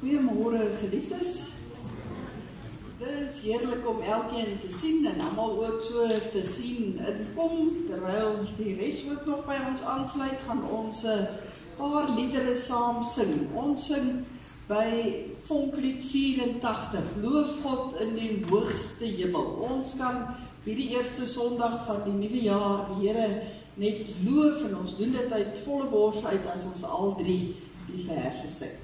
Goeiemôre geliefdes. Dit is heerlik om elkeen te sien en almal ook so te sien inkom, terwyl die res ook nog by ons aansluit, gaan ons 'n paar liedere saam sing. Ons sing by Vonklied 84, Loof God in die hoogste hemel. Ons kan hierdie eerste Sondag van die nuwe jaar die Here net loof en ons doen dit uit volle bors uit as ons al drie die verse sing.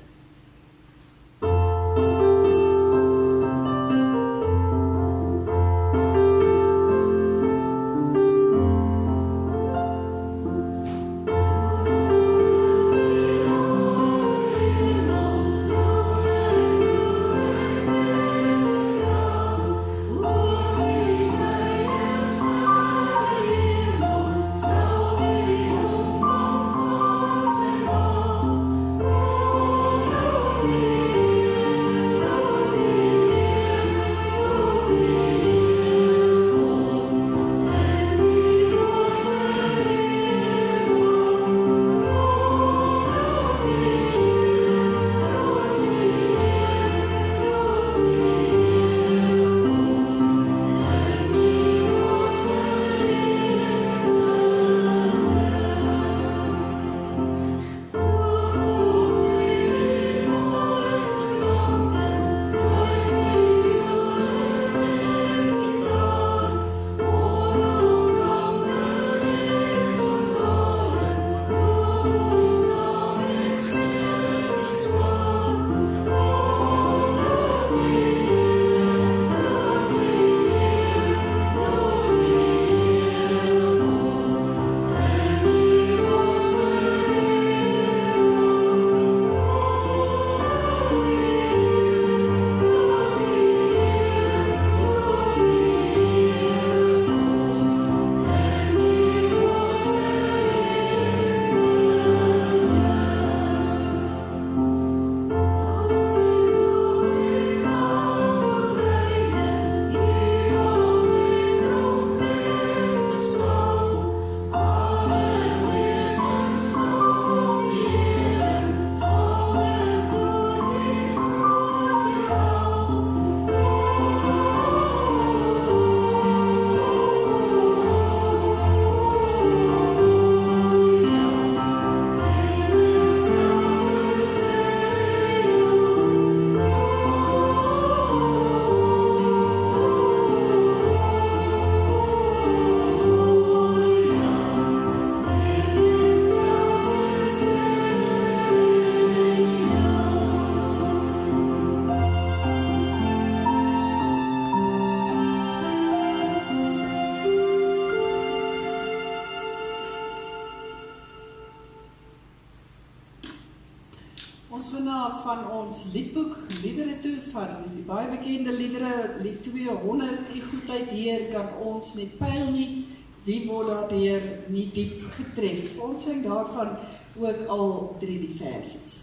Van ons liedboek, liedere toe, van die baie bekende liedere, lied 200, die goedheid Heer, kan ons nie pyl nie, wie word daardeur nie diep getref. Ons sing daarvan ook al 3 die verses.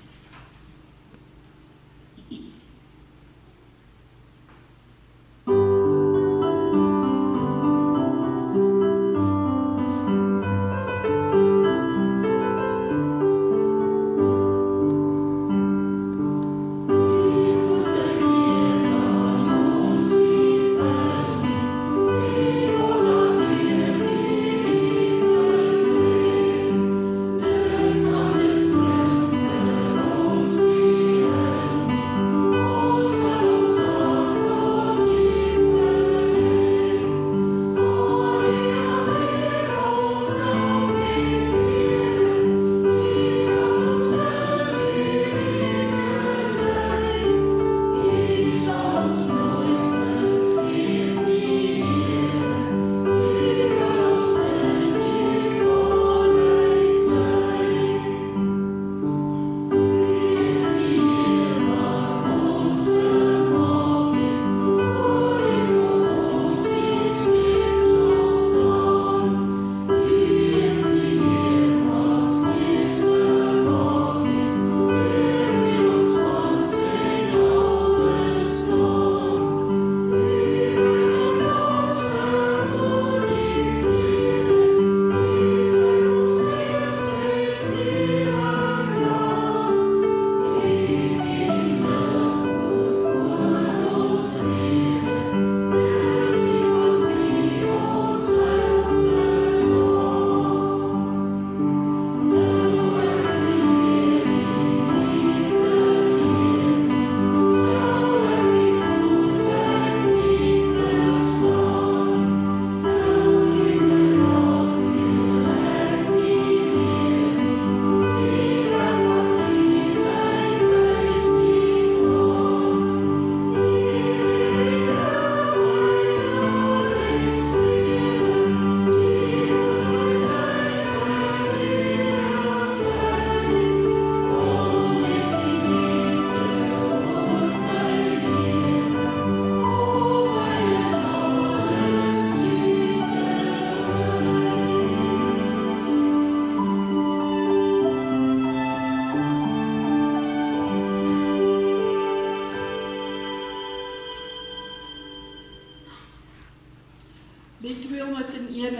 There's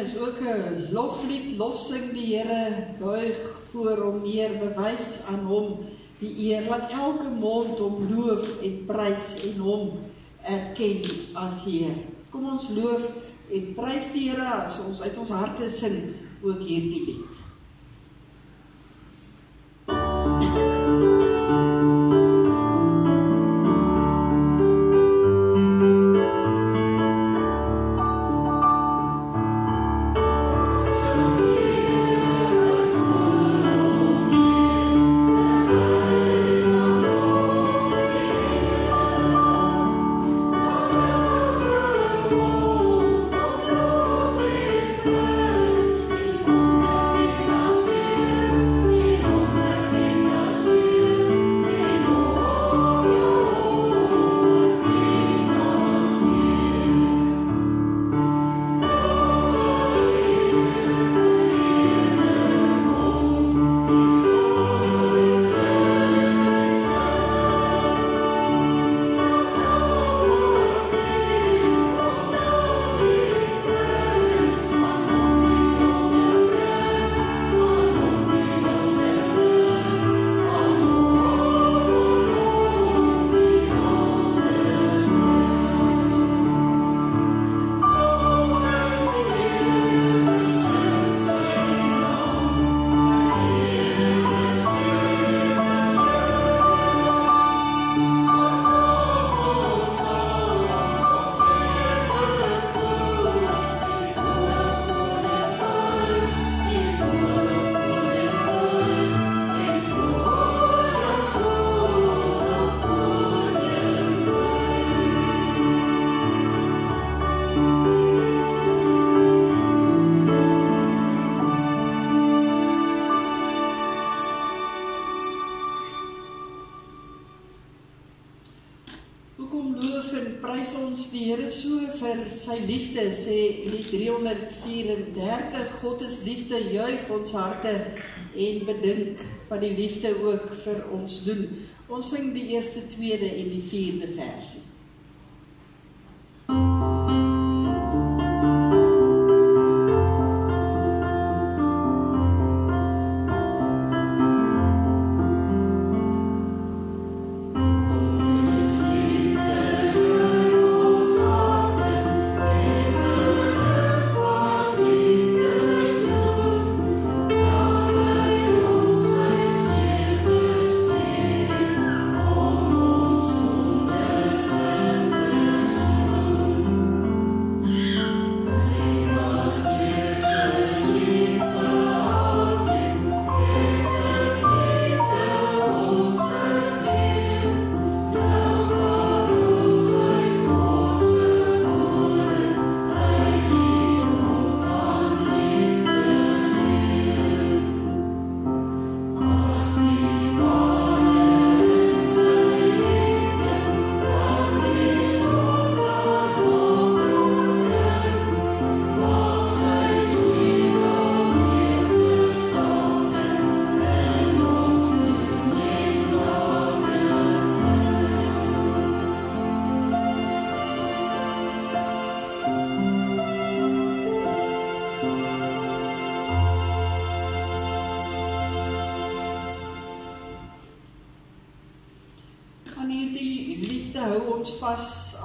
is ook 'n loflied, lofsing die Here, buig voor hom neer, bewys aan hom die eer. Laat elke mond hom loof en prys en hom erken as Heer. Kom ons loof en prys die Here as ons uit ons harte sing ook hierdie lied. Sy liefde, sê lied 334, God is liefde, juig ons harte en bedink wat die liefde ook vir ons doen. Ons sing die eerste, tweede en die 4de versie.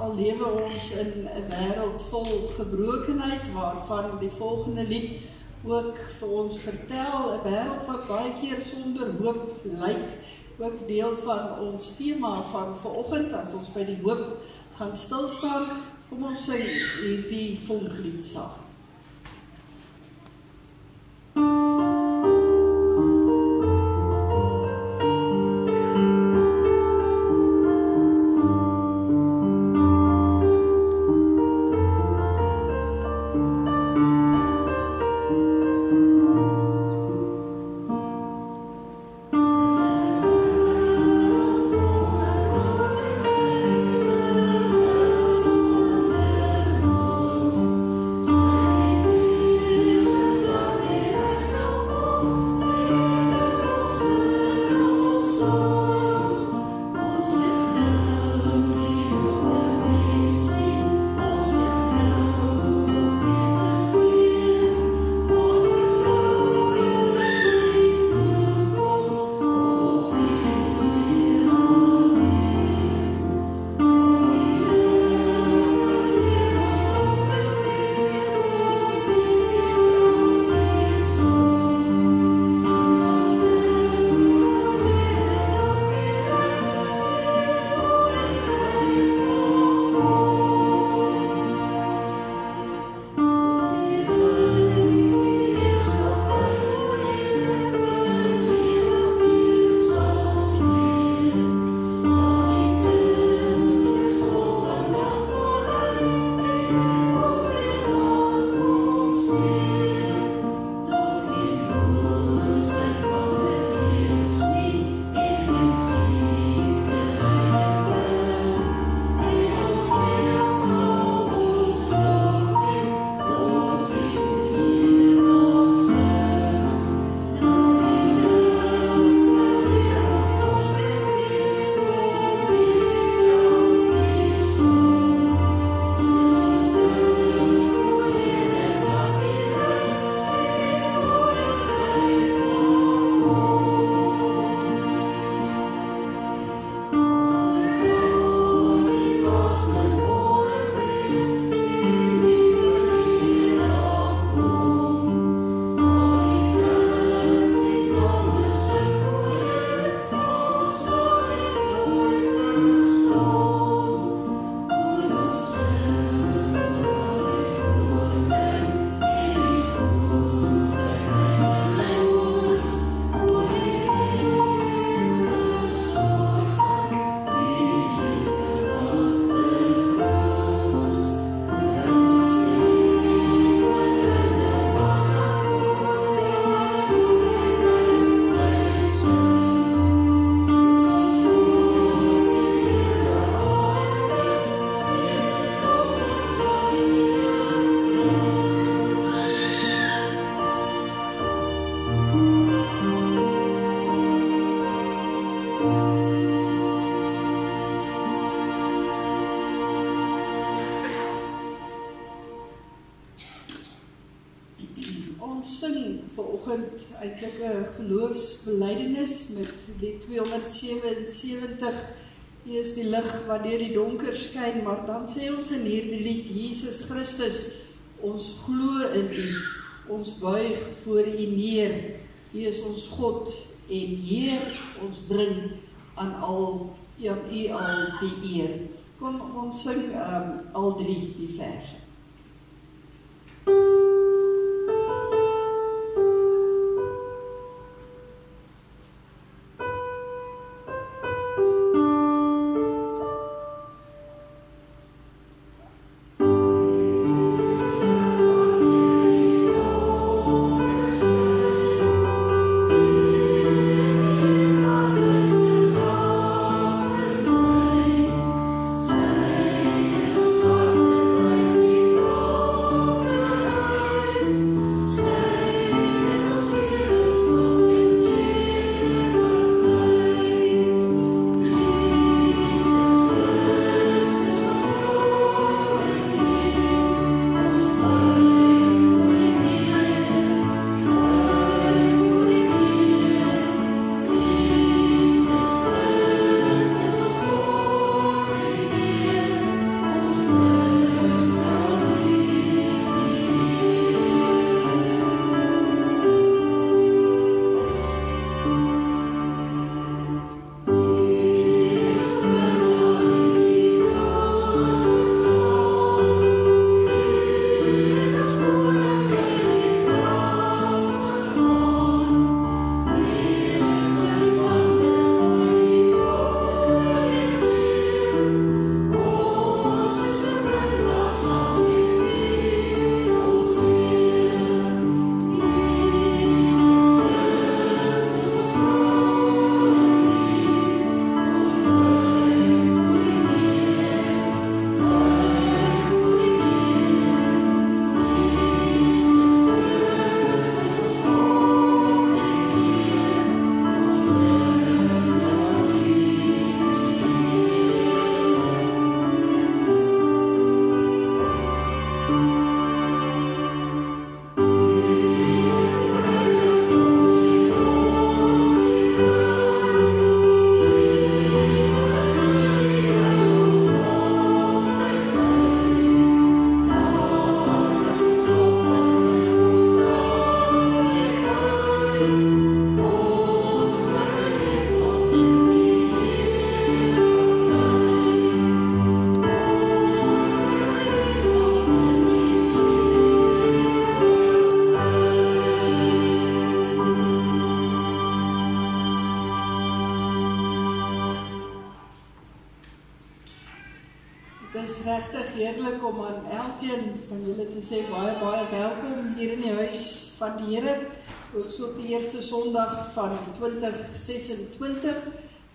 Al lewe ons in 'n wêreld vol gebrokenheid, waarvan die volgende lied ook vir ons vertel, 'n wêreld wat baie keer sonder hoop lyk, ook deel van ons tema van vanoggend, as ons by die hoop gaan stil staan. Kom ons sing hierdie vonklied saam. eintlik 'n geloofsbelijdenis met die 277. Hier is die lig wat deur die donker skyn, maar dan sê ons in hierdie lied, Jesus Christus, ons glo in U, ons buig voor U neer. U is ons God en Heer, ons bring aan U al die eer. Kom ons sing al 3 die verse. Het is regtig heerlik om aan elkeen van julle te sê baie welkom hier in die huis van die Here. Ook so op die eerste Sondag van 2026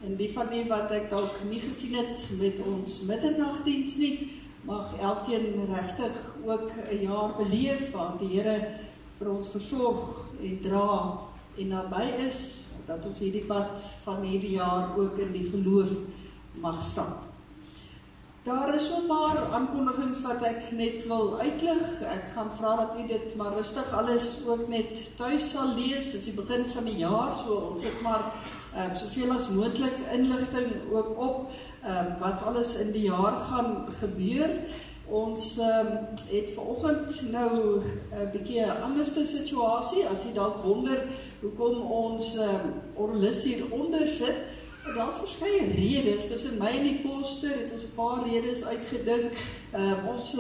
en die van die wat ek dalk nie gesien het met ons middernagdiens nie, mag elkeen regtig ook 'n jaar beleef waar die Here vir ons versorg en dra en naby is, dat ons hierdie pad van hierdie jaar ook in die geloof mag stap. Daar is so 'n paar aankondigings wat ek net wil uitlig. Ek gaan vra dat u dit maar rustig alles ook net tuis sal lees. Dit is die begin van die jaar, so ons het maar soveel as moontlik inligting ook op wat alles in die jaar gaan gebeur. Ons het vanoggend nou 'n bietjie 'n anderste situasie. As jy dalk wonder hoekom ons orgelis hier onder sit, daar's verskeie redes. Tussen my en die poster het ons 'n paar redes uitgedink. Ons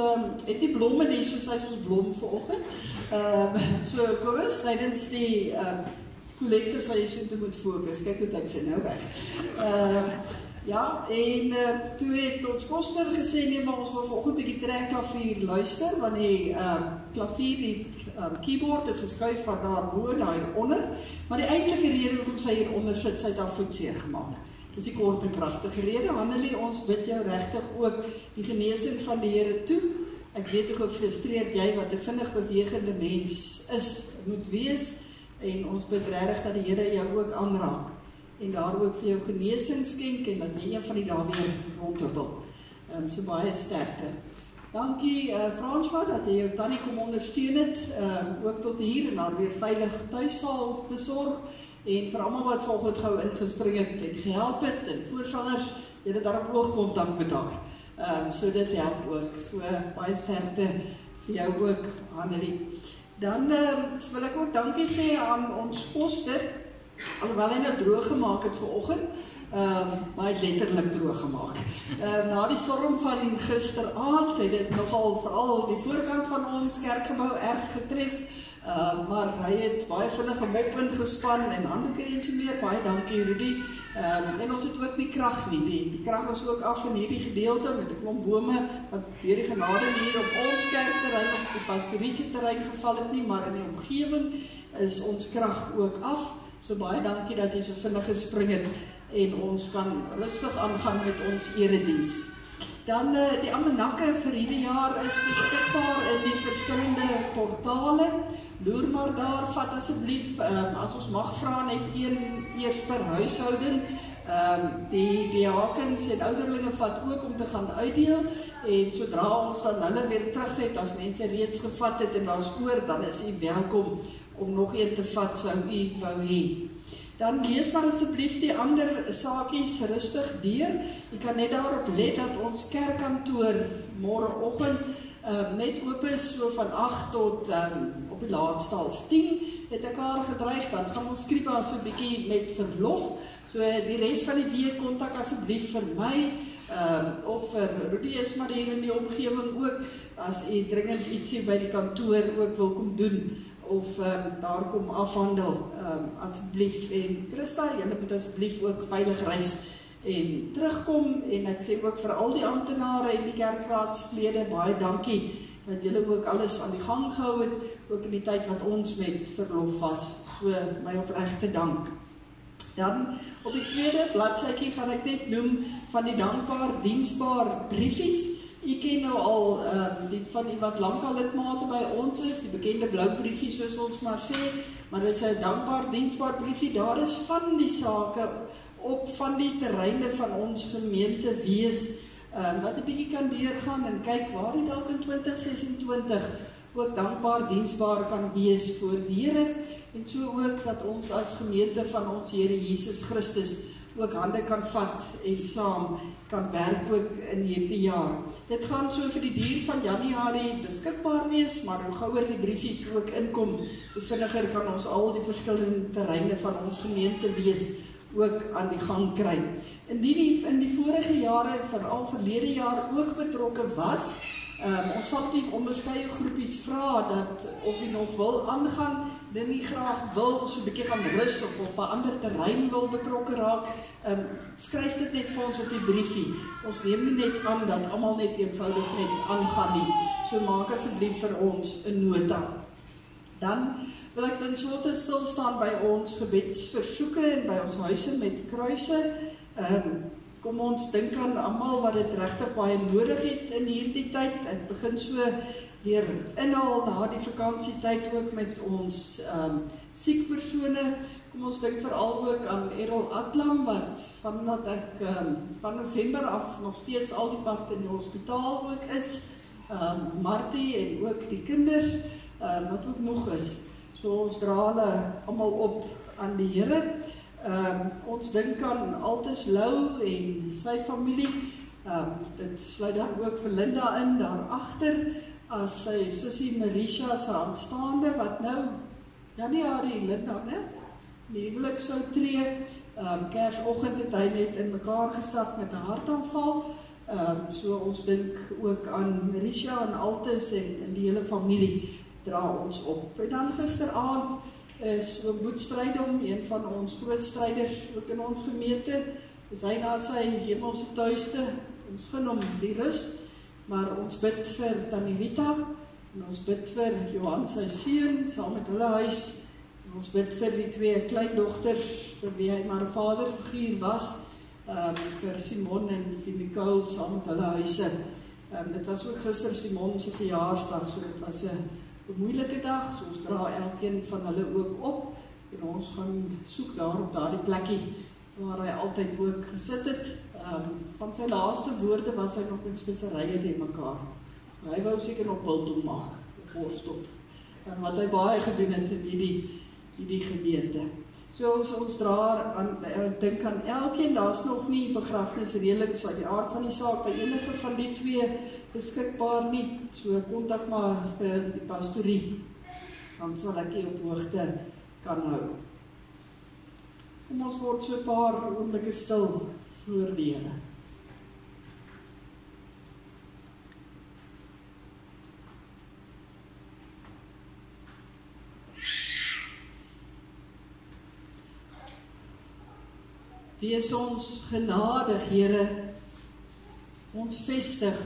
het die blomme nie, soos hy ons blom vanoggend. So kom ons tydens die kollekte sal jy so toe moet fokus. Kyk hoe ek sê nou weg. Ja, en toe het ons koster gesê, nee, maar ons wil vanoggend 'n bietjie trekklavier luister, want die klavier, die keyboard het geskuif van daar bo na hier onder, maar die eintlike rede hoekom sy hier onder sit, sy het haar voet seer gemaak. Dis die kort en kragtige rede. Hannelie, ons bid jou regtig ook die genesing van die Here toe. Ek weet hoe gefrustreerd jy wat 'n vinnig bewegende mens is, moet wees, en ons bid regtig dat die Here jou ook aanraak en daar ook vir jou genesing skenk en dat jy een van die dae weer rondhobbel. So baie sterkte. Dankie François dat jy jou tannie kom ondersteun het, ook tot hier en haar weer veilig thuis sal besorg. En vir almal wat vanoggend gou ingespring het en gehelp het en voorsangers, jy het daar oogkontak met haar. So dit help ook. So baie sterkte vir jou ook, Annelie. Dan wil ek ook dankie sê aan ons poster, alhoewel hy nou droog gemaak het vanoggend, maar hy het letterlik droog gemaak. Na die storm van gisteraand het dit nogal veral die voorkant van ons kerkgebou erg getref, maar hy het baie vinnige mop ingespan en handdoeke en so meer. Baie dankie Rudy. En ons het ook nie krag nie. Die krag is ook af in hierdie gedeelte met 'n klomp bome wat deur die genade hier op ons kerkterrein of die pastoriese terrein geval het nie, maar in die omgewing is ons krag ook af. So baie dankie dat jy so vinnig gespring het en ons kan rustig aangaan met ons erediens. Dan die almanakke vir hierdie jaar is beskikbaar in die verskillende portale. Loer maar daar, vat asseblief, as ons mag vra net een eers per huishouding. Die diakens en ouderlinge vat ook om te gaan uitdeel en sodra ons dan hulle weer terug het, as mense reeds gevat het en daar's oor, dan is u welkom om nog een te vat sou u wou hê. Dan lees maar asseblief die ander saakies rustig deur. Jy kan net daarop let dat ons kerkkantoor môreoggend net oop is so van 8 tot op die laatste 9:30 het ek haar gedreig, dan gaan ons skripa so 'n bietjie met verlof. So die res van die week kontak asseblief vir my of vir Rudy is maar hier in die omgewing ook, as u dringend ietsie by die kantoor ook wil kom doen of daar kom afhandel, asseblief. En Christa, julle moet asseblief ook veilig reis en terugkom, en ek sê ook vir al die amptenare en die kerkraadslede, baie dankie dat julle ook alles aan die gang gehou het, ook in die tyd wat ons met verlof was. So my opregte dank. Dan op die tweede bladsytjie gaan ek net noem van die dankbaar, diensbaar briefies. U ken nou al die van die wat lankal lidmate by ons is, die bekende blou briefie soos ons maar sê, maar dit is 'n dankbaar, diensbaar briefie. Daar is van die sake op van die terreine van ons gemeente wees, wat 'n bietjie kan deurgaan en kyk waar die dalk in 2026 ook dankbaar, diensbaar kan wees voor die Here, en so ook dat ons as gemeente van ons Here Jesus Christus ook hande kan vat en saam kan werk ook in hierdie jaar. Dit gaan so vir die duur van Januarie beskikbaar wees, maar hoe gouer die briefies ook inkom, hoe vinniger kan ons al die verskillende terreine van ons gemeente wees ook aan die gang kry. Indien in die vorige jare, veral verlede jaar ook betrokke was, ons sal die onderskeie groepies vra dat of jy nog wil aangaan, dit nie graag wil so 'n bietjie gaan rus of op 'n ander terrein wil betrokke raak, skryf dit net vir ons op die briefie. Ons neem nie net aan dat almal net eenvoudig net aangaan nie. So maak asseblief vir ons 'n nota. Dan wil ek ten slotte stil staan by ons gebedsversoeke en by ons huise met kruise. Kom ons dink aan almal wat dit regtig baie nodig het in hierdie tyd. Ek begin so weer inhaal na die vakansietyd ook met ons siek persone. Kom ons dink veral ook aan Errol Atlam, wat vandat ek van November af nog steeds al die pad in die hospitaal ook is. Martie en ook die kinders wat ook nog is. So ons dra hulle almal op aan die Here. Ons dink aan Altus Lou en sy familie. Dit sluit dan ook vir Linda in daar agter, as sy sussie Marisha se aanstaande wat nou Januarie Linda, né? Die huwelik sou tree. Kersoggend het hy net in mekaar gesak met 'n hartaanval. So ons dink ook aan Marisha en Altus en die hele familie dra ons op. En dan gisteraand is Boetstrydom, een van ons groot stryders ook in ons gemeente, is hy na sy hemelse tuiste. Ons gun hom die rus, maar ons bid vir Tannie Rita, en ons bid vir Johan sy seun, saam met hulle huis, en ons bid vir die twee kleindogters, vir wie hy maar 'n vaderfiguur was, vir Simon en vir Nicole, saam met hulle huise. Dit was ook gister Simon se verjaarsdag, so dit was 'n moeilike dag, so ons dra elkeen van hulle ook op, en ons gaan soek daar op daardie plekkie, waar hy altyd ook gesit het. Van sy laaste woorde was hy nog in speserye die mekaar. Hy wou seker nog biltong maak, voorstop. En wat hy baie gedoen het in die gemeente. So ons dra aan, dink aan elkeen, daar's nog nie begrafnisreëlings uit die aard van die saak by enige van die twee beskikbaar nie. So kontak maar vir die pastorie. Dan sal ek op hoogte kan hou. Kom ons word so 'n paar oomblikke stil voor die Here. Wees ons genadig, Here, ons vestig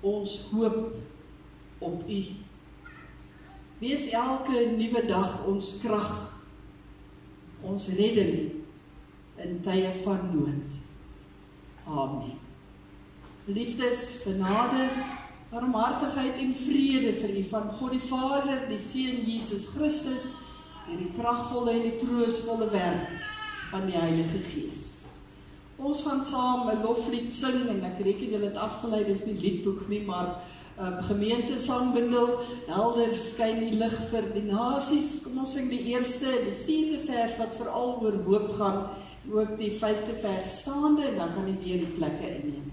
ons hoop op U. Wees elke nuwe dag ons krag, ons redding in tye van nood. Amen. Liefdes, genade, barmhartigheid en vrede vir U van God die Vader, die Seun Jesus Christus, en die kragtvolle en die troostvolle werk van die Heilige Gees. Ons gaan saam 'n loflied sing, en ek reken julle het afgelei, dis nie liedboek nie, maar gemeente sangbundel, helder skyn die lig vir die nasies. Kom ons sing die eerste, die 4de vers wat veral oor hoop gaan, en ook die 5de vers staande, en dan kan jy weer die plekke inneem.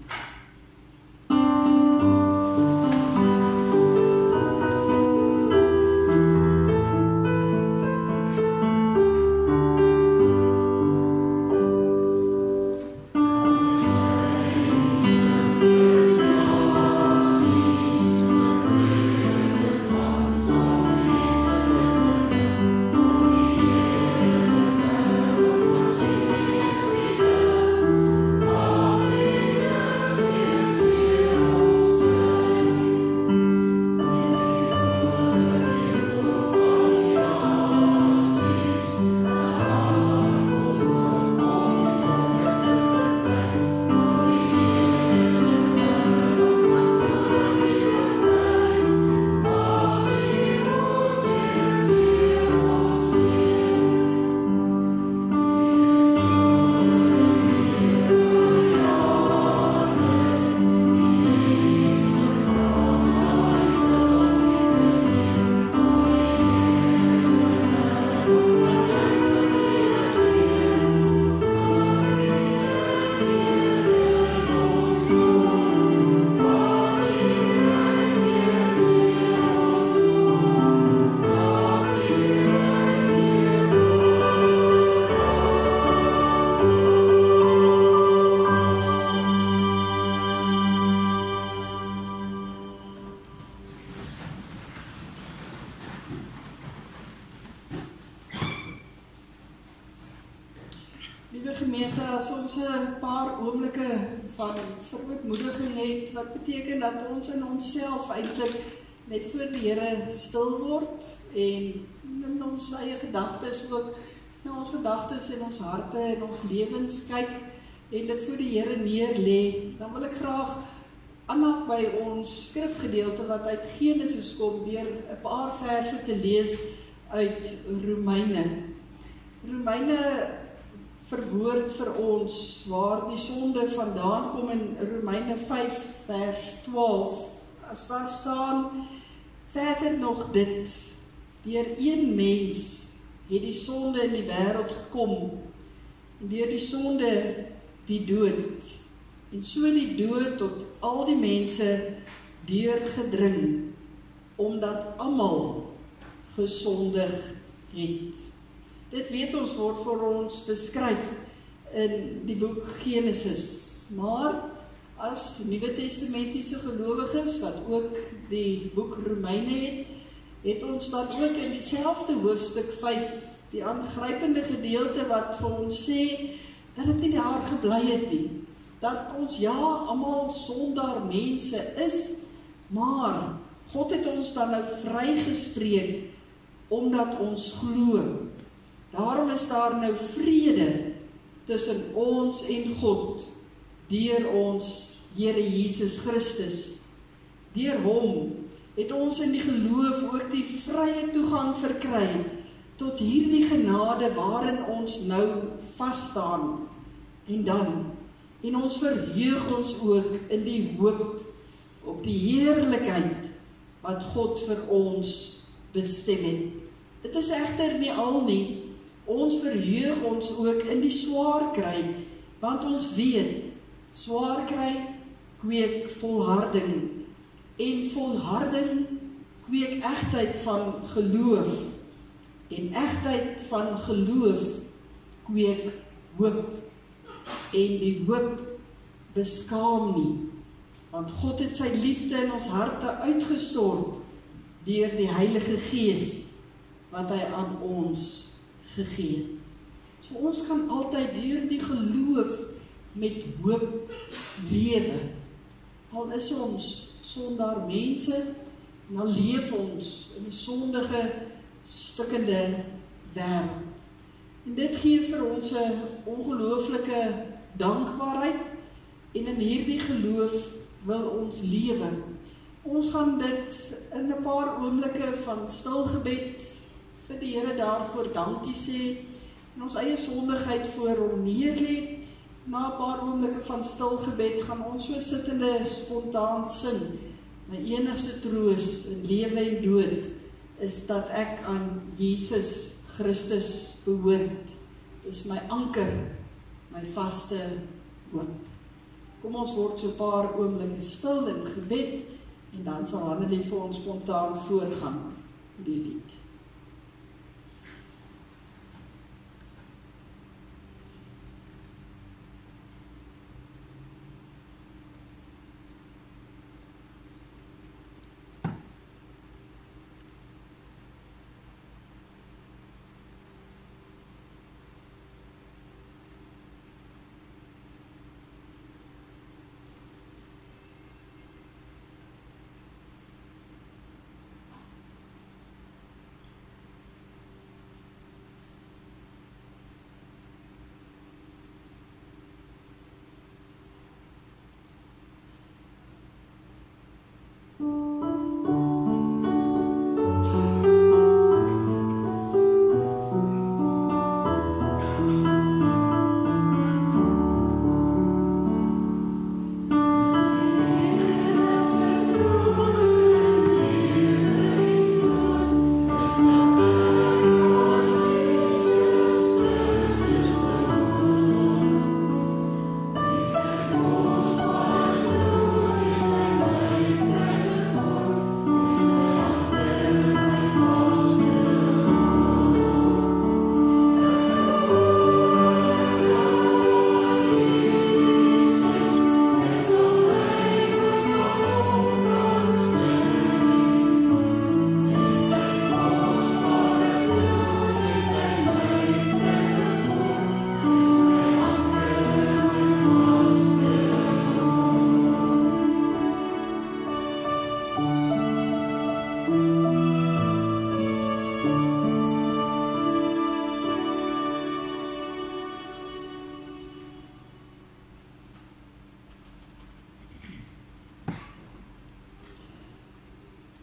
Liewe gemeente, as ons 'n paar oomblikke van verootmoediging het, wat beteken dat ons in onsself eintlik net voor die Here stil word en in ons eie gedagtes ook, na ons gedagtes en ons harte en ons lewens kyk en dit voor die Here neer lê, dan wil ek graag aanhaak by ons skrifgedeelte wat uit Genesis kom deur 'n paar verse te lees uit Romeine. Romeine verwoord vir ons waar die sonde vandaan kom in Romeine 5 vers 12. As daar staan, verder nog dit, deur een mens het die sonde in die wêreld gekom, en deur die sonde die dood, en so die dood tot al die mense deurgedring, omdat almal gesondig het. Dit weet ons word vir ons beskryf in die boek Genesis. Maar as Nuwe Testamentiese gelowiges wat ook die boek Romeine het ons dan ook in dieselfde hoofstuk 5 die aangrypende gedeelte wat vir ons sê dat dit nie daar gebly het nie. Dat ons almal sondaar mense is, maar God het ons dan nou vrygespreek omdat ons glo. Daarom is daar nou vrede tussen ons en God, deur ons Here Jesus Christus. Deur hom het ons in die geloof ook die vrye toegang verkry tot hierdie genade waarin ons nou vasstaan. En ons verheug ons ook in die hoop op die heerlikheid wat God vir ons bestem het. Dit is egter nie al nie. Ons verheug ons ook in die swaar kry, want ons weet, swaar kry kweek volharding, en volharding kweek egtheid van geloof, en egtheid van geloof kweek hoop, en die hoop beskaam nie, want God het sy liefde in ons harte uitgestort deur die Heilige Gees wat hy aan ons gegee het. So ons kan altyd deur die geloof met hoop lewe. Al is ons sondaar mense, en al leef ons in 'n sondige, stikkende wêreld. En dit gee vir ons 'n ongelooflike dankbaarheid, en in hierdie geloof wil ons lewe. Ons gaan dit in 'n paar oomblikke van stil gebed vir die Here daarvoor dankie sê, en ons eie sondigheid voor hom neerlê. Na 'n paar oomblikke van stil gebed gaan ons so sittende spontaan sing. My enigste troos in lewe en dood is dat ek aan Jesus Christus behoort. Dis my anker, my vaste hoop. Kom ons word so 'n paar oomblikke stil in gebed, en dan sal Hannelie vir ons spontaan voorgaan met die lied.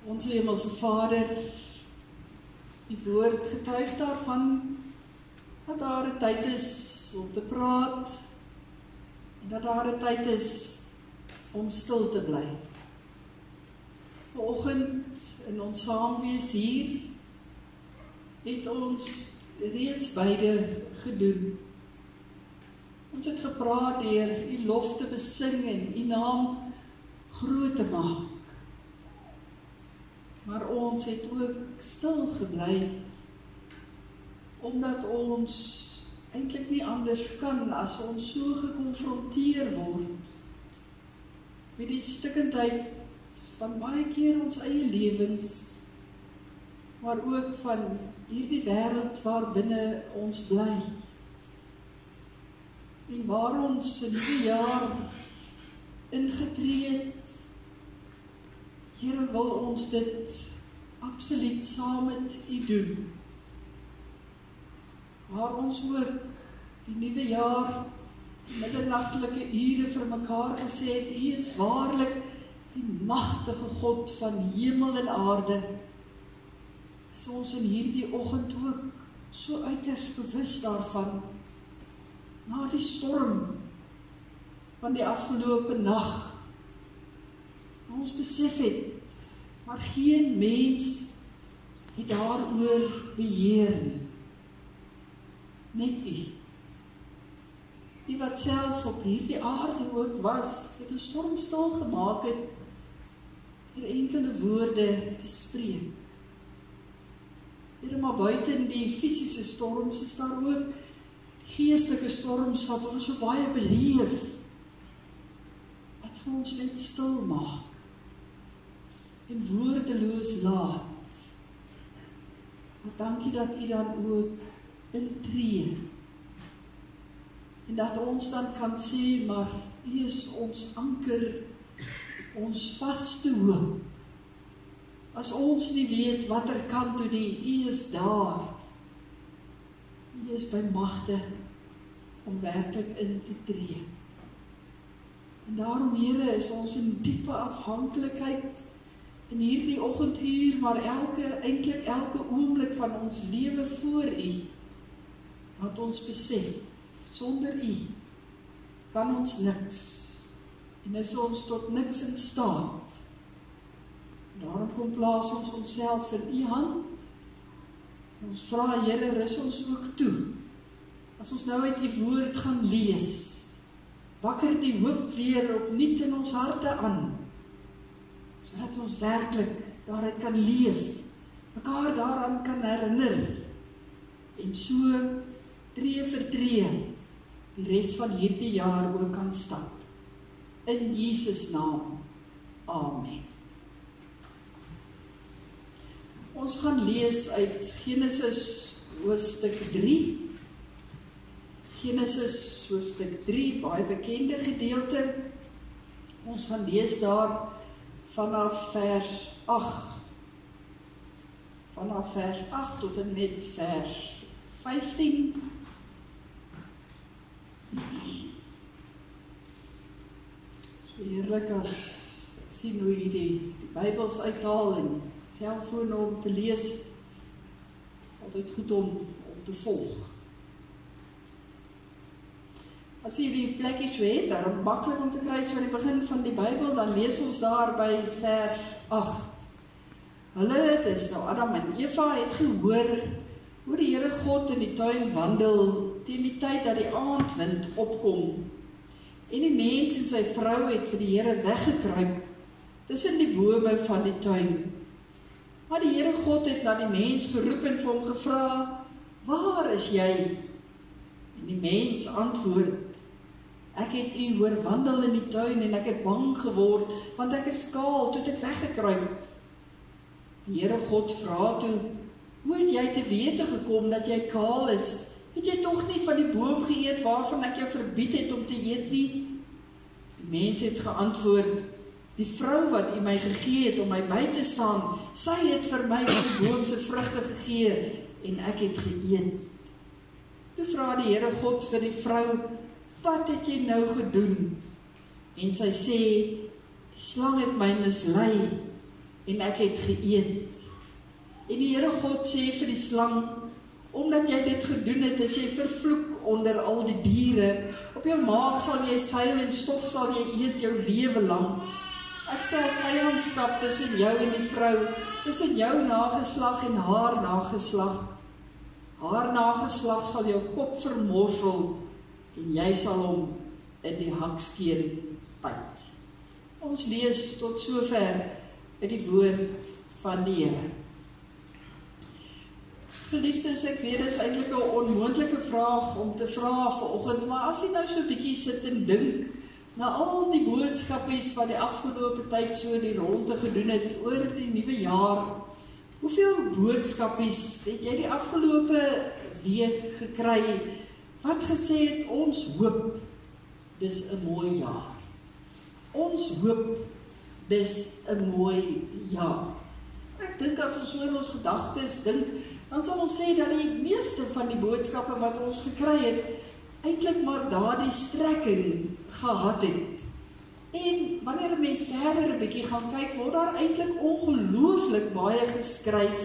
Onze Hemelse Vader, die woord getuig daarvan dat daar 'n tyd is om te praat en dat daar 'n tyd is om stil te bly. Vanoggend in ons saamwees hier het ons reeds beide gedoen. Ons het gepraat deur U lof te besing en U naam groot te maak. Maar ons het ook stil gebly, omdat ons eintlik nie anders kan as ons so gekonfronteer word met die stikkendheid van baie keer ons eie lewens, maar ook van hierdie wêreld waarbinne ons bly. En waar ons in die jaar ingetree het, Here, wil ons dit absoluut saam met U doen. Waar ons ook die nuwe jaar, middernagtelike ure vir mekaar gesê het, U is waarlik die magtige God van hemel en aarde. Is ons in hierdie oggend ook so uiters bewus daarvan, na die storm van die afgelope nag, Ons besef het, maar geen mens het daaroor beheer nie. Net U. U wat self op hierdie aarde ook was, het 'n storm stil gemaak het, hier enkele woorde te spreek. Here, maar buiten die fisiese storms is daar ook geestelike storms wat ons so baie beleef, wat ons net stil maak en woordeloos laat. Maar dankie dat U dan ook intree en dat ons dan kan sê, maar U is ons anker, ons vaste hoop. As ons nie weet wat kant toe nie, U is daar. U is by magte om werklik in te tree. En daarom, Here, is ons in diepe afhanklikheid in hierdie oggenduur, maar eintlik elke oomblik van ons lewe voor U, wat ons besef, sonder U kan ons niks, en is ons tot niks in staat. Daarom kom plaas ons onsself in U hand. Ons vra, Here, rus ons ook toe. As ons nou uit U woord gaan lees, wakker die hoop weer opnuut in ons harte aan, sodat ons werklik daaruit kan leef, mekaar daaraan kan herinner, en so tree vir tree die res van hierdie jaar ook kan stap. In Jesus naam. Amen. Ons gaan lees uit Genesis hoofstuk 3. Genesis hoofstuk 3, baie bekende gedeelte. Ons gaan lees daar vanaf vers 8. Vanaf vers 8 tot en met vers 15. So heerlik as ek sien hoe jy die Bybels uithaal en selfoon om te lees. Het is altyd goed om te volg. As jy die plekkies weet, daarom maklik om te kry so aan die begin van die Bybel, dan lees ons daar by vers 8. Hulle, dit is nou Adam en Eva, het gehoor hoe die Here God in die tuin wandel teen die tyd dat die aandwind opkom. En die mens en sy vrou het vir die Here weggekruip tussen die bome van die tuin. Maar die Here God het na die mens geroep en vir hom gevra, waar is jy? En die mens antwoord, ek het U hoor wandel in die tuin en ek het bang geword, want ek is kaal, toe het ek weggekruip. Die Here God vra toe, hoe het jy te wete gekom dat jy kaal is? Het jy tog nie van die boom geëet waarvan ek jou verbied het om te eet nie? Die mens het geantwoord, die vrou wat U my gegee het om my by te staan, sy het vir my van die boom se vrugte gegee en ek het geëet. Toe vra die Here God vir die vrou, wat het jy nou gedoen? En sy sê, die slang het my mislei en ek het geëet. En die Here God sê vir die slang, omdat jy dit gedoen het, is jy vervloek onder al die diere. Op jou maag sal jy seil en stof sal jy eet jou lewe lang. Ek stel vyandskap tussen jou en die vrou, tussen jou nageslag en haar nageslag. Haar nageslag sal jou kop vermorsel en jy sal hom in die hakskeen byt. Ons lees tot sover uit die woord van die Here. Geliefdes, ek weet, dit is eintlik 'n onmoontlike vraag om te vra vanoggend, maar as jy nou so 'n bietjie sit en dink na al die boodskapies wat die afgelope tyd so die ronde gedoen het oor die nuwe jaar, hoeveel boodskapies het jy die afgelope week gekry wat gesê het, ons hoop, dis 'n mooi jaar. Ons hoop, dis 'n mooi jaar. Ek dink as ons oor ons gedagtes dink, dan sal ons sê dat die meeste van die boodskappe wat ons gekry het, eintlik maar daardie strekking gehad het. En wanneer 'n mens verder 'n bietjie gaan kyk, word daar eintlik ongelooflik baie geskryf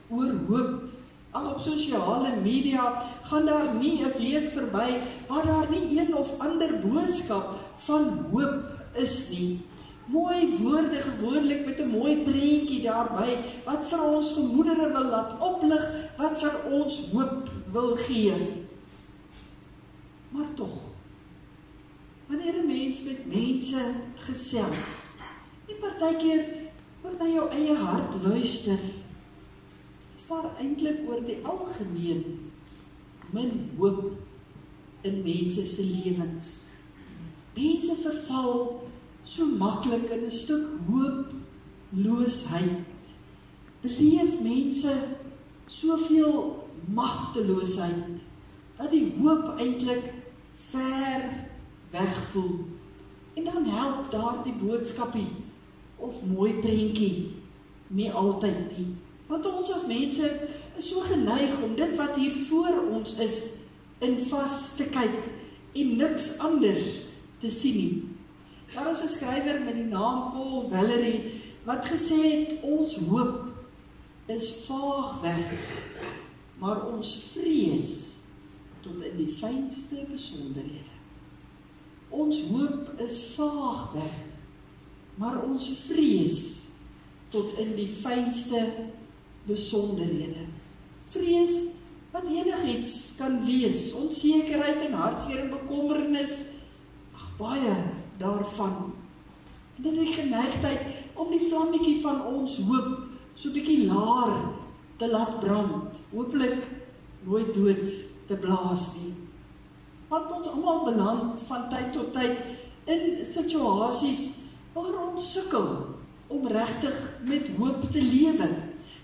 oor hoop. Al op sosiale media gaan daar nie 'n week verby waar daar nie een of ander boodskap van hoop is nie. mooi woorde gewoonlik met 'n mooi prentjie daarby, wat vir ons gemoedere wil laat oplig, wat vir ons hoop wil gee. Maar tog, wanneer 'n mens met mense gesels, en partykeer ook na jou eie hart luister, is daar eintlik oor die algemeen min hoop in mense se lewens. Mense verval so maklik in 'n stuk hooploosheid. Beleef mense soveel magteloosheid, dat die hoop eintlik ver weg voel. En dan help daardie boodskapie of mooi prentjie nie altyd nie. Want ons as mense is so geneig om dit wat hier voor ons is in vas te kyk en niks anders te sien nie. Daar is 'n skrywer met die naam Paul Valery wat gesê het, ons hoop is vaag weg, maar ons vrees tot in die fynste besonderhede. Ons hoop is vaag weg, maar ons vrees tot in die fynste besonderhede. Vrees wat enigiets kan wees, onsekerheid en hartseer en bekommernis, baie daarvan. En dit is die geneigtheid om die vlammetjie van ons hoop so bietjie laer te laat brand, hooplik nooit dood te blaas nie. Want ons almal beland van tyd tot tyd in situasies waar ons sukkel om regtig met hoop te lewe,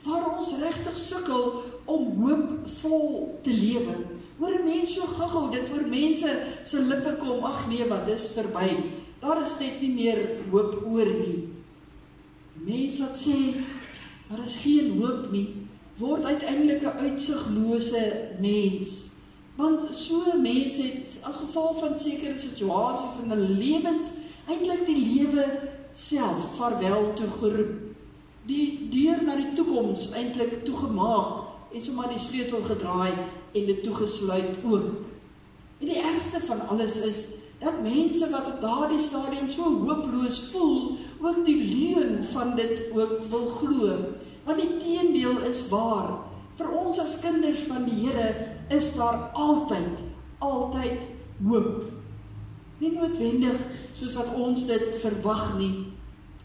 waar ons regtig sukkel om hoopvol te lewe. Hoor 'n mens so gou dit oor mense se lippe kom, ag nee, wat dis verby. Daar is net nie meer hoop oor nie. Mens wat sê, daar is geen hoop nie, word uiteindelik 'n uitsiglose mens. Want so 'n mens het as gevolg van sekere situasies in hulle lewens eintlik die lewe self vaarwel toe geroep. Die deur na die toekoms eintlik toegemaak en sommer die sleutel gedraai en dit toegesluit ook. En die ergste van alles is dat mense wat op daardie stadium so hooploos voel, ook die leuen van dit ook wil glo. Want die teendeel is waar. Vir ons as kinders van die Here is daar altyd hoop. Nie noodwendig soos wat ons dit verwag nie.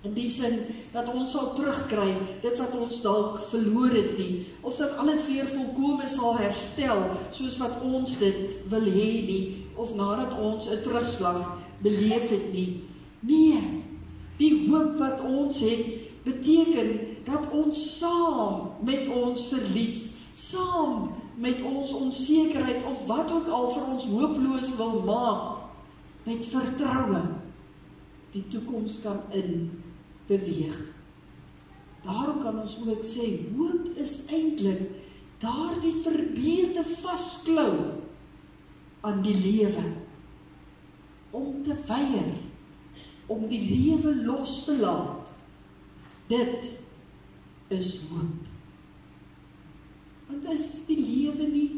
In die sin dat ons sal terugkry dit wat ons dalk verloor het nie, of dat alles weer volkome sal herstel soos wat ons dit wil hê nie, of nadat ons 'n terugslag beleef het nie. Nee, die hoop wat ons het beteken dat ons saam met ons verlies, saam met ons onsekerheid of wat ook al vir ons hooploos wil maak, met vertroue die toekoms kan beweeg. Daarom kan ons ook sê, hoop is eintlik daardie verbeerde vasklou aan die lewe, om te weier, om die lewe los te laat. Dit is hoop. Want is die lewe nie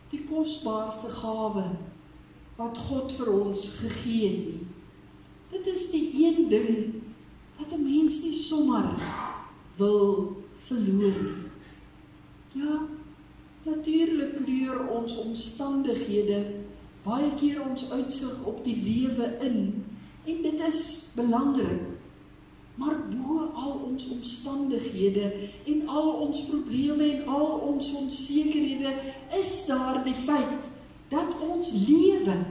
die kosbaarste gawe wat God vir ons gegee het nie? Dit is die een ding wat 'n mens nie sommer wil verloor nie. Ja, natuurlik kleur ons omstandighede baie keer ons uitsig op die lewe in, en dit is belangrik. Maar bo al ons omstandighede en al ons probleme en al ons onsekerhede is daar die feit dat ons lewe,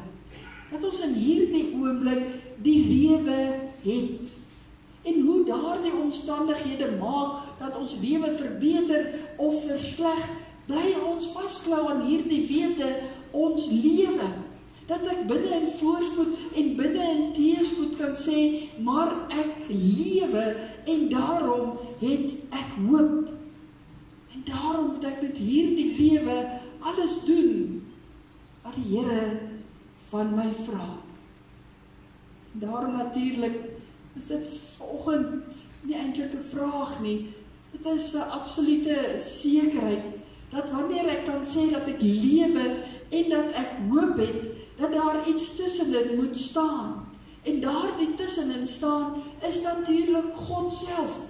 dat ons in hierdie oomblik die lewe het. En hoe daardie omstandighede maak dat ons lewe verbeter of versleg, bly ons vasklou aan hierdie wete, ons lewe. Dat ek binne in voorspoed en binne in teëspoed kan sê, maar ek lewe en daarom het ek hoop. En daarom moet ek met hierdie lewe alles doen wat die Here van my vra. En daarom natuurlik is dit vanoggend nie eintlik 'n vraag nie. Dit is 'n absolute sekerheid dat wanneer ek kan sê dat ek lewe en dat ek hoop het, dat daar iets tussenin moet staan. En daar die tussenin staan, is natuurlijk God self.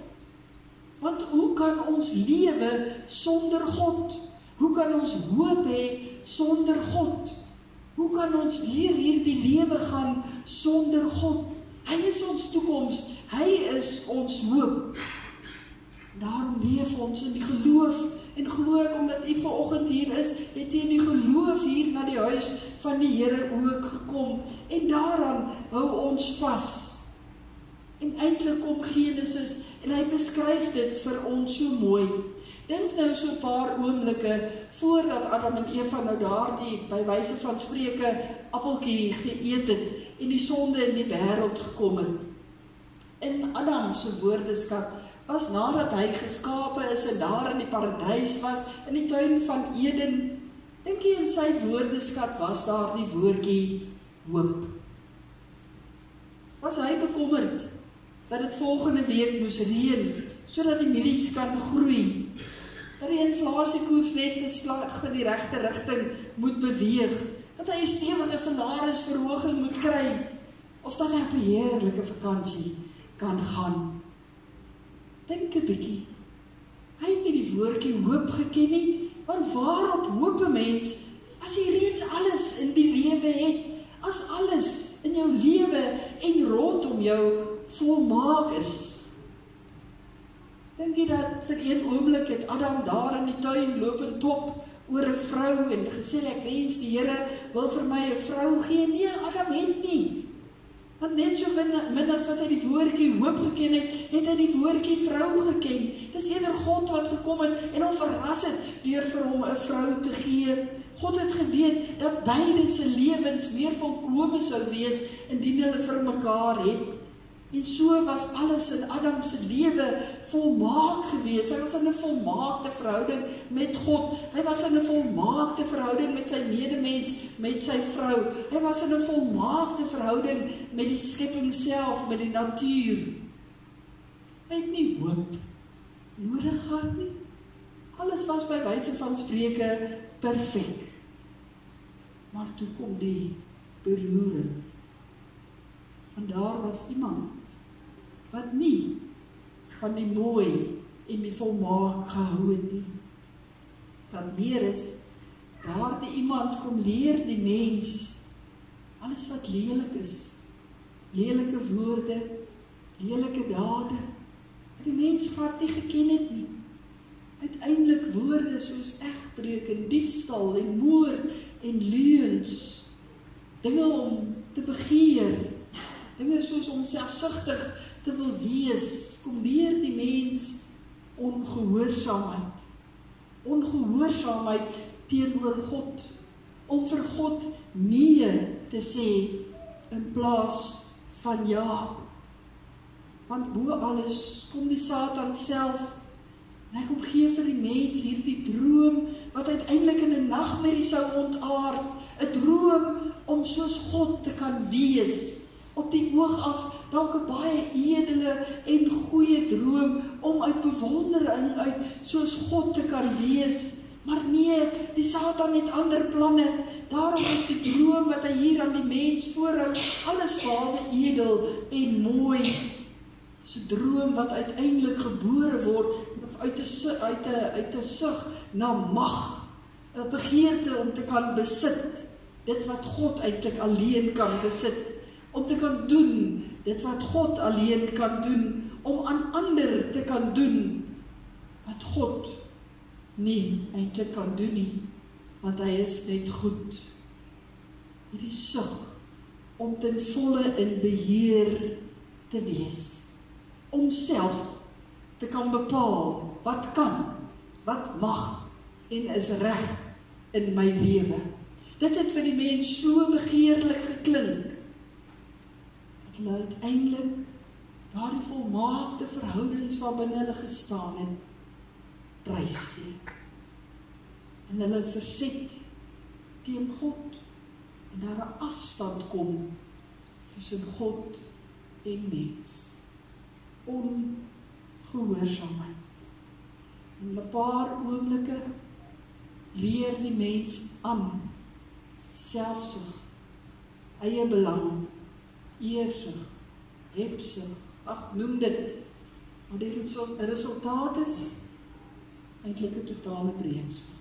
Want hoe kan ons lewe sonder God? Hoe kan ons hoop hê sonder God? Hoe kan ons hierdie lewe gaan sonder God? Hy is ons toekoms, hy is ons hoop. Daarom leef ons in die geloof, en glo ek omdat u vanoggend hier is, het u in die geloof hier na die huis van die Here ook gekom, en daaraan hou ons vas. En eintlik kom Genesis, en hy beskryf dit vir ons so mooi. Dink nou so 'n paar oomblikke, voordat Adam en Eva nou daardie, by wyse van spreuke, appeltjie geëet het, en die sonde in die wêreld gekom het. In Adam se woordeskat, was nadat hy geskape is en daar in die paradys was, in die tuin van Eden, dink jy in sy woordeskat was daar die woordjie hoop. Was hy bekommerd dat dit volgende week moes reën, sodat die mielies kan groei, dat die inflasiekoers net 'n slag in die regte rigting moet beweeg, dat hy 'n stewige salarisverhoging moet kry, of dat hy op 'n heerlike vakansie kan gaan. Dink 'n bietjie. Hy het nie die woordjie hoop geken nie, want waarop hoop 'n mens as jy reeds alles in die lewe het, as alles in jou lewe en rondom jou volmaak is? Dink jy dat vir een oomblik het Adam daar in die tuin loop en top oor 'n vrou en gesê, ek wens die Here wil vir my 'n vrou gee? Nee, Adam het nie. Want net so min as wat hy die woordjie hoop geken het, het hy die woordjie vrou geken. Dis eerder God wat gekom het en hom verras het deur vir hom 'n vrou te gee. God het geweet dat beide se lewens meer volkome sou wees indien hulle vir mekaar het. En so was alles in Adam se lewe volmaak gewees. Hy was in 'n volmaakte verhouding met God. Hy was in 'n volmaakte verhouding met sy medemens, met sy vrou. Hy was in 'n volmaakte verhouding met die skepping self, met die natuur. Hy het nie hoop nodig gehad nie. Alles was by wyse van spreuke perfek. Maar toe kom die beroering. En daar was iemand wat nie van die mooi en die volmaak gehou het nie. Wat meer is, daardie iemand kom leer die mens alles wat lelik is. Lelike woorde, lelike dade, wat die mens glad nie geken het nie. Uiteindelik woorde soos egbreuk en diefstal en moord en leuns, dinge om te begeer, dinge soos om selfsugtig te wil wees, kom leer die mens ongehoorsaamheid. Ongehoorsaamheid teenoor God, om vir God nee te sê in plaas van ja. Want bo alles kom die Satan self, en hy kom gee vir die mens hierdie droom, wat uiteindelik in 'n nagmerrie sou ontaard, 'n droom om soos God te kan wees, op die oog af dalk 'n baie edele en goeie droom, om uit bewondering uit soos God te kan wees. Maar nee, die Satan het ander planne. Daarom is die droom wat hy hier aan die mens voorhou, alles behalwe edel en mooi. Dis 'n droom wat uiteindelik gebore word uit 'n sug na mag, 'n begeerte om te kan besit dit wat God eintlik alleen kan besit, om te kan doen dit wat God alleen kan doen, om aan ander te kan doen wat God nie eintlik kan doen nie, want hy is net goed. Hierdie sug om ten volle in beheer te wees, om self te kan bepaal wat kan, wat mag en is reg in my lewe. Dit het vir die mens so begeerlik geklink, dat hulle uiteindelik daardie volmaakte verhoudings waarbinne hulle gestaan het, prysgee. En hulle verset teen God, en daar 'n afstand kom tussen God en mens. Ongehoorsaamheid. In 'n paar oomblikke leer die mens aan selfsug, eie belang, eersig, hebsig, ag, noem dit. Maar die resultaat is eintlik 'n totale breekspel.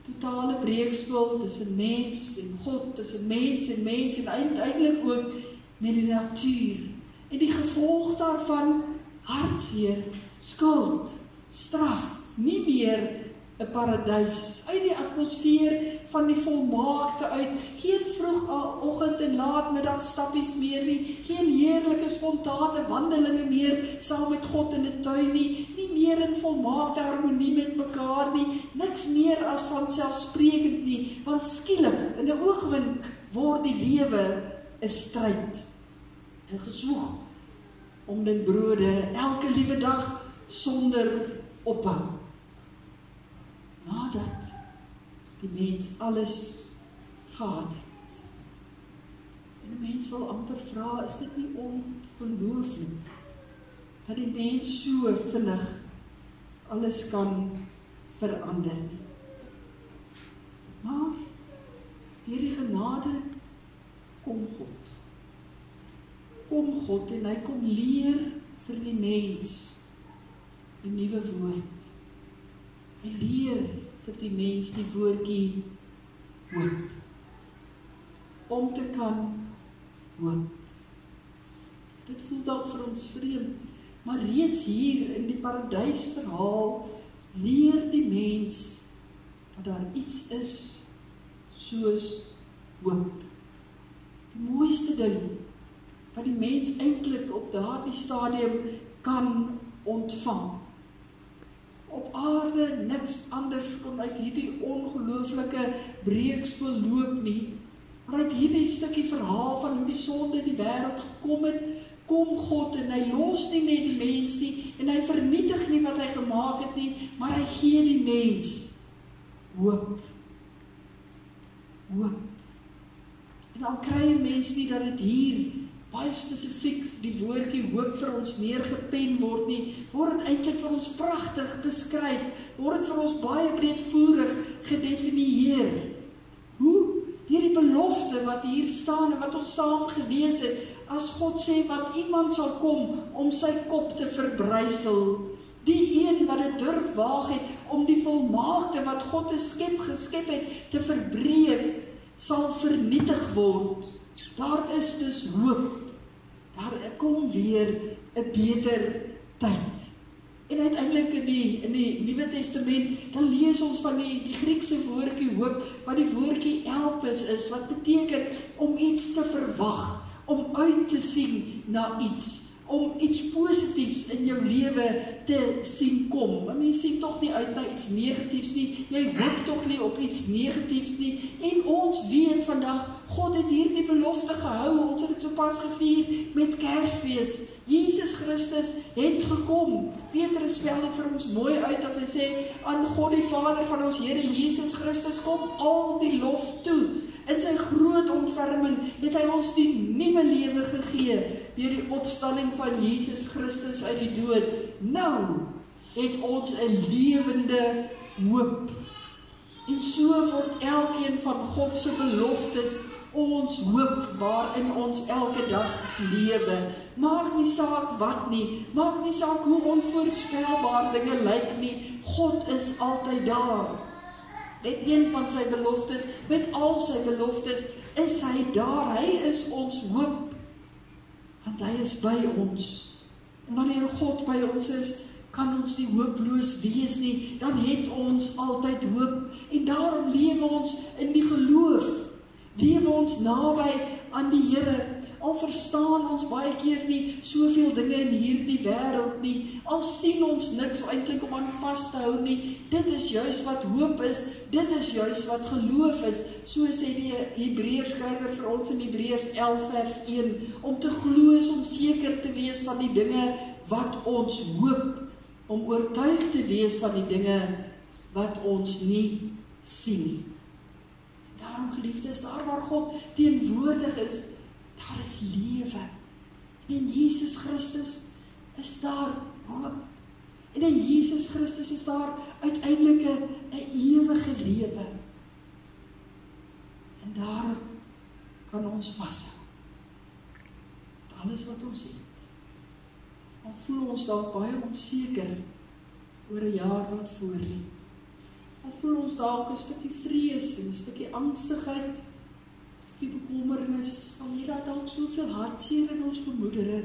Totale breekspel tussen mens en God, tussen mens en uiteindelik ook met die natuur. En die gevolg daarvan, hartseer, skuld, straf, nie meer 'n paradys, uit die atmosfeer van die volmaakte uit, geen vroegoggend en laatmiddag stappies meer nie, geen heerlike spontane wandelinge meer saam met God in 'n tuin nie, nie meer in volmaakte harmonie met mekaar nie, niks meer as vanselfsprekend nie, want skielik, in 'n oogwink, word die lewe 'n stryd, 'n geswoeg om den brode, elke liewe dag sonder ophou. Nadat die mens alles gehad het. En die mens wil amper vra, is dit nie ongelooflik dat die mens so vinnig alles kan verander nie. Maar deur die genade kom God. Kom God en hy kom leer vir die mens 'n nuwe woord. Hy leer vir die mens die woordjie hoop. Om te kan hoop. Dit voel dalk vir ons vreemd, maar reeds hier in die paradysverhaal leer die mens dat daar iets is soos hoop. Die mooiste ding wat die mens eintlik op daardie stadium kan ontvang. Op aarde niks anders kon uit hierdie ongelooflike breekspel loop nie, maar uit hierdie stukkie verhaal van hoe die sonde in die wêreld gekom het, kom God en hy los nie net die mens nie, en hy vernietig nie wat hy gemaak het nie, maar hy gee die mens hoop. Hoop. En dan kry 'n mens nie dat dit hier baie spesifiek die woordjie hoop vir ons neergepen word nie, word dit eintlik vir ons pragtig beskryf, word dit vir ons baie breedvoerig gedefinieer. Hoe? Deur die belofte wat hier staan en wat ons saam gelees het, as God sê, wat iemand sal kom om sy kop te verbrysel, die een wat dit durf waag het om die volmaakte wat God geskep het te verbreek, sal vernietig word. Daar is dus hoop. Daar kom weer 'n beter tyd. En uiteindelik in die Nuwe Testament, dan lees ons van die Griekse woordjie hoop, wat die woordjie elpis is, wat beteken om iets te verwag, om uit te sien na iets, om iets positiefs in jou lewe te sien kom. Mens sien tog nie uit na iets negatiefs nie, jy hoop tog nie op iets negatiefs nie, en ons weet vandag, God het hierdie belofte gehou, ons het dit sopas gevier met Kersfees. Jesus Christus het gekom. Petrus spel dit vir ons mooi uit as hy sê, aan God die Vader van ons Here Jesus Christus kom al die lof toe. In sy groot ontferming het hy ons die nuwe lewe gegee deur die opstanding van Jesus Christus uit die dood. Nou het ons 'n lewende hoop. En so word elkeen van God se beloftes ons hoop waarin ons elke dag lewe. Maak nie saak wat nie, maak nie saak hoe onvoorspelbaar dinge lyk nie, God is altyd daar. Met een van sy beloftes, met al sy beloftes, is hy daar, hy is ons hoop, want hy is by ons. En wanneer God by ons is, kan ons nie hooploos wees nie, dan het ons altyd hoop, en daarom lewe ons in die geloof, lewe ons naby aan die Here, al verstaan ons baie keer nie soveel dinge in hierdie wêreld nie, al sien ons niks eintlik om aan vas te hou nie, dit is juis wat hoop is, dit is juis wat geloof is, so sê die Hebreërskrywer vir ons in Hebreërs 11 vers 1, om te glo is om seker te wees van die dinge wat ons hoop, om oortuig te wees van die dinge wat ons nie sien nie. Daarom geliefdes, daar waar God teenwoordig is, daar is lewe. En in Jesus Christus is daar hoop. En in Jesus Christus is daar uiteindelik 'n ewige lewe. En daar kan ons vashou. alles wat ons het. Al voel ons dalk baie onseker oor 'n jaar wat voor lê. Al voel ons dalk 'n stukkie vrees en 'n stukkie angstigheid, 'n stukkie bekommernis, sal hier dalk soveel hartseer in ons bemoedere.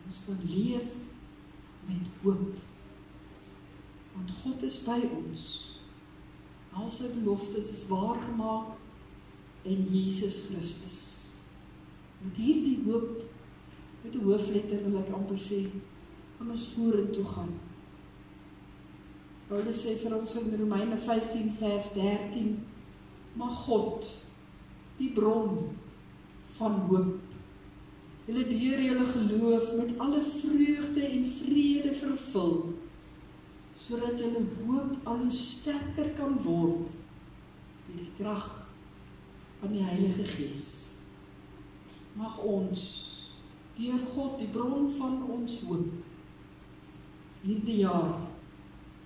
Ons kan leef met hoop. Want God is by ons. Al sy beloftes is waargemaak in Jesus Christus. Met hierdie hoop, met 'n hoofletter wil ek amper sê, kan ons vorentoe gaan. Paulus sê vir ons in Romeine 15 vers 13, maar God, die bron van hoop, julle deur julle geloof met alle vreugde en vrede vervul, sodat julle hoop al hoe sterker kan word deur die krag van die Heilige Gees. Mag ons, deur God, die bron van ons hoop, hierdie jaar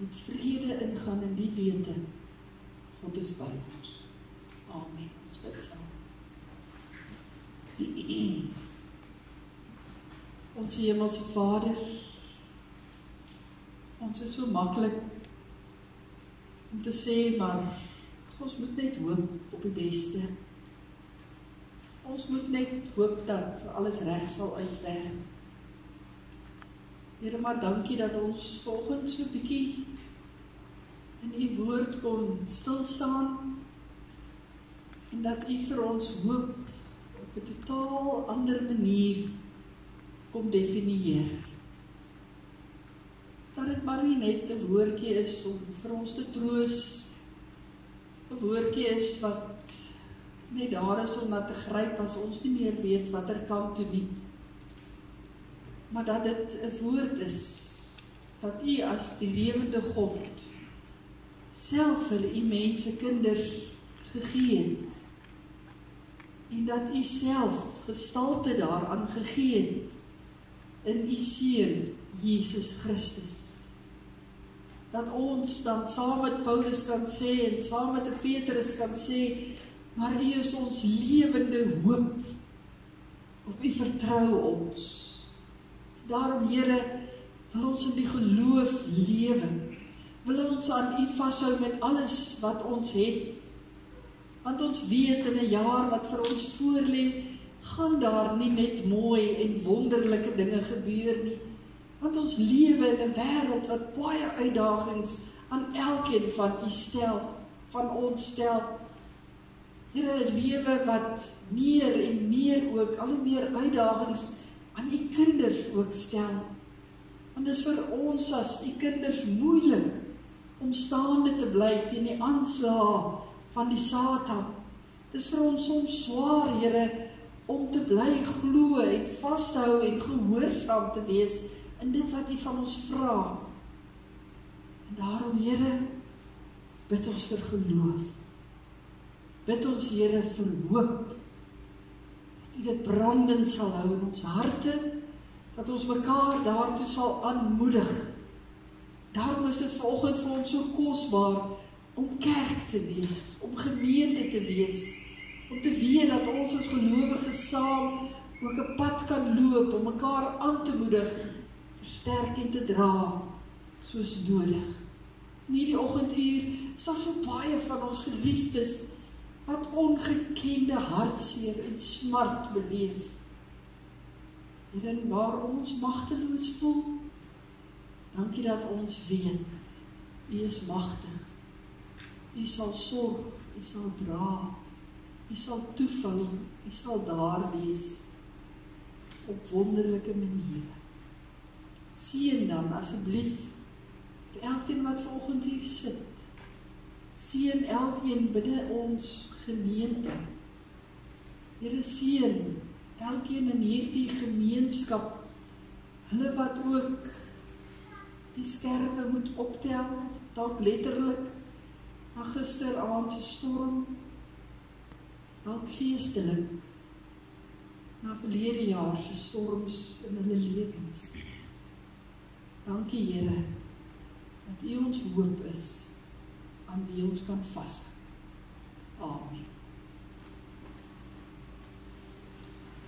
met vrede ingaan in die wete, God is by ons. Amen. Ons bid saam. Ons Hemelse Vader, ons is so maklik om te sê, maar ons moet net hoop op die beste. Ons moet net hoop dat alles reg sal uitwerk. Here, maar dankie dat ons volgens so 'n bietjie in U woord kon stil staan en dat U vir ons hoop op 'n totaal ander manier kom definieer. Dat dit maar nie net 'n woordjie is om vir ons te troos, 'n woordjie is wat net daar is om na te gryp as ons nie meer weet watter kant toe nie. Maar dat dit 'n woord is wat U as die lewende God self vir U mense kinders gegee het. En dat U self gestalte daaraan gegee het in U Seun Jesus Christus. Dat ons dan saam met Paulus kan sê en saam met Petrus kan sê, maar U is ons lewende hoop. Op U vertrou ons. Daarom, Here, wil ons in die geloof lewe. Wil ons aan U vashou met alles wat ons het. Want ons weet in 'n jaar wat vir ons voorlê, gaan daar nie net mooi en wonderlike dinge gebeur nie. Want ons lewe in 'n wêreld wat baie uitdagings aan elkeen van U stel, van ons stel. Here, 'n lewe wat meer en meer ook, al hoe meer uitdagings aan U kinders ook stel. Want dit is vir ons as U kinders moeilik om staande te bly teen die aanslae van die Satan. Dit is vir ons soms swaar, Here, om te bly glo en vashou en gehoorsaam te wees in dit wat U van ons vra. En daarom, Here, bid ons vir geloof. Bid ons, Here, vir hoop. Dat U dit brandend sal hou in ons harte, dat ons mekaar daartoe sal aanmoedig. Daarom is dit vanoggend vir ons so kosbaar om kerk te wees, om gemeente te wees, om te weet dat ons as gelowiges saam ook 'n pad kan loop, om mekaar aan te moedig, versterk en te dra, soos nodig. In hierdie oggenduur is daar so baie van ons geliefdes wat ongekende hartseer en smart beleef. Hierin waar ons magteloos voel, dankie dat ons weet, U is magtig. U sal sorg, U sal dra, U sal toevou, U sal daar wees op wonderlike maniere. Seën dan asseblief vir elkeen wat vanoggend hier sit. Seën elkeen binne ons gemeente. Here, seën elkeen in hierdie gemeenskap, hulle wat ook die skerwe moet optel, dalk letterlik na gisteraand se storm, dalk geestelik na verlede jaar se storms in hulle lewens. Dankie, Here, dat U ons hoop is, aan wie ons kan vashou. Amen.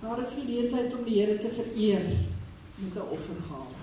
Daar is geleentheid om die Here te vereer met 'n offergawe.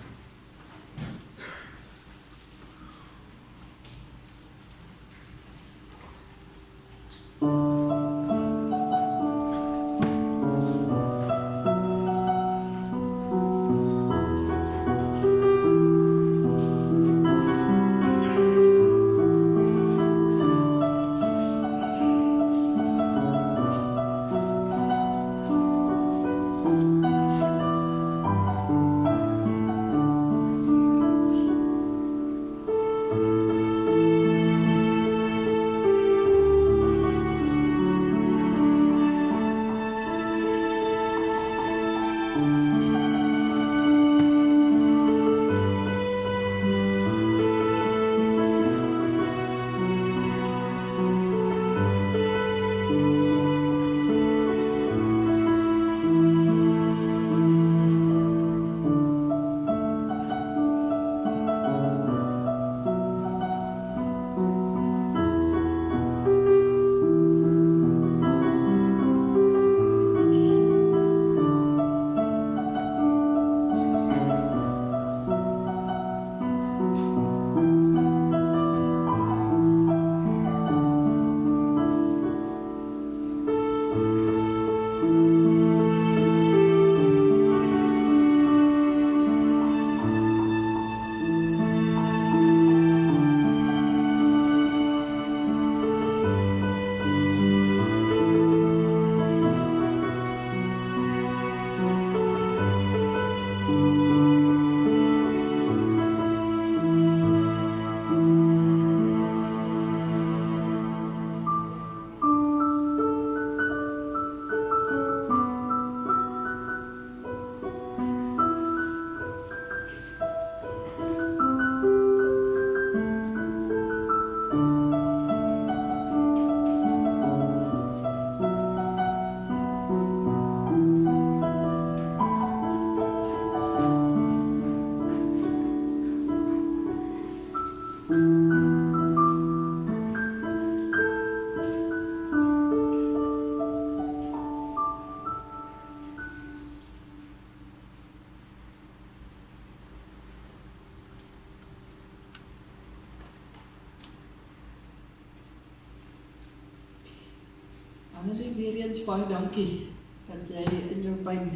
Annelie, weer eens baie dankie dat jy in jou pyn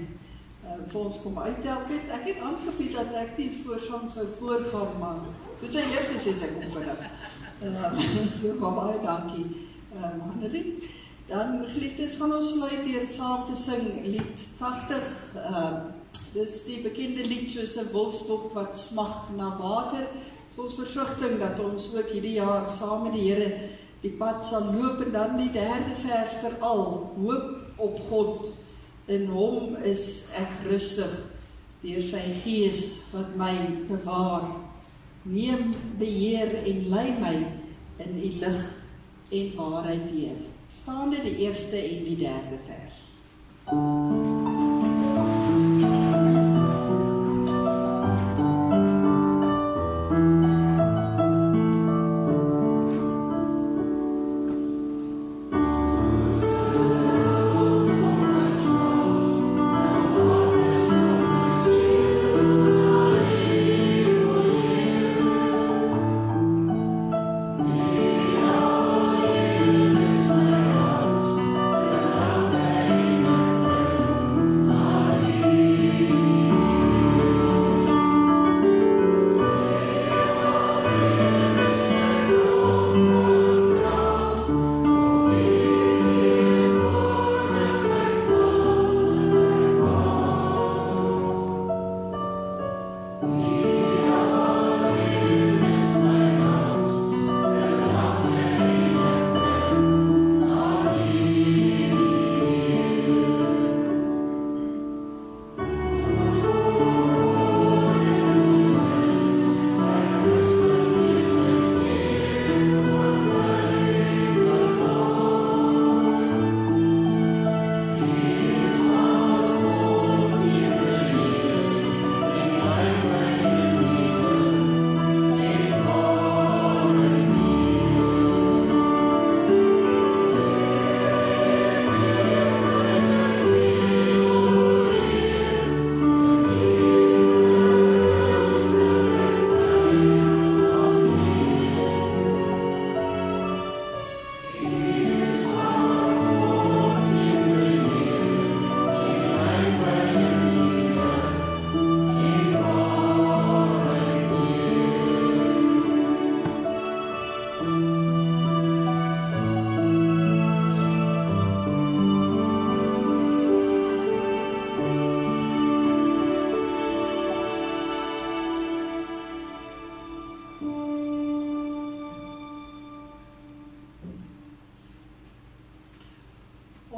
vir ons kom uithelp het. Ek het aangebied dat ek die voorsang sou voorgaan, maar toe sy eers gesê sy kom vinnig. So baie dankie, Annelie. Dan, geliefdes, gaan ons sluit deur saam te sing lied 80. Dis die bekende lied soos 'n wildsbok wat smag na water. So ons versigtiging dat ons ook hierdie jaar saam met die Here die pad sal loop. En dan die derde vers veral, hoop op God. In hom is ek rustig, deur sy gees wat my bewaar. Neem beheer en lei my in die lig en waarheid deur. Staande die eerste en die derde vers. Away.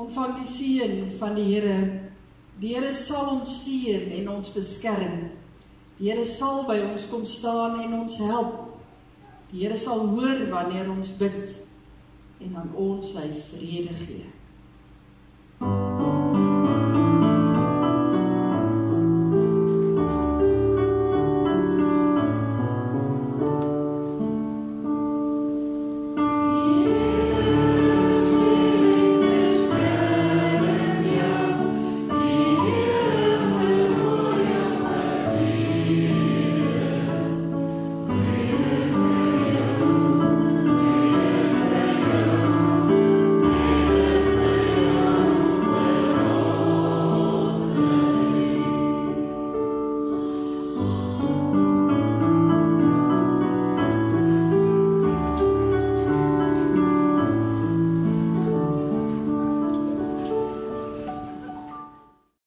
ontvang die seën van die Here. Die Here sal ons seën en ons beskerm. Die Here sal by ons kom staan en ons help. Die Here sal hoor wanneer ons bid en aan ons sy vrede gee.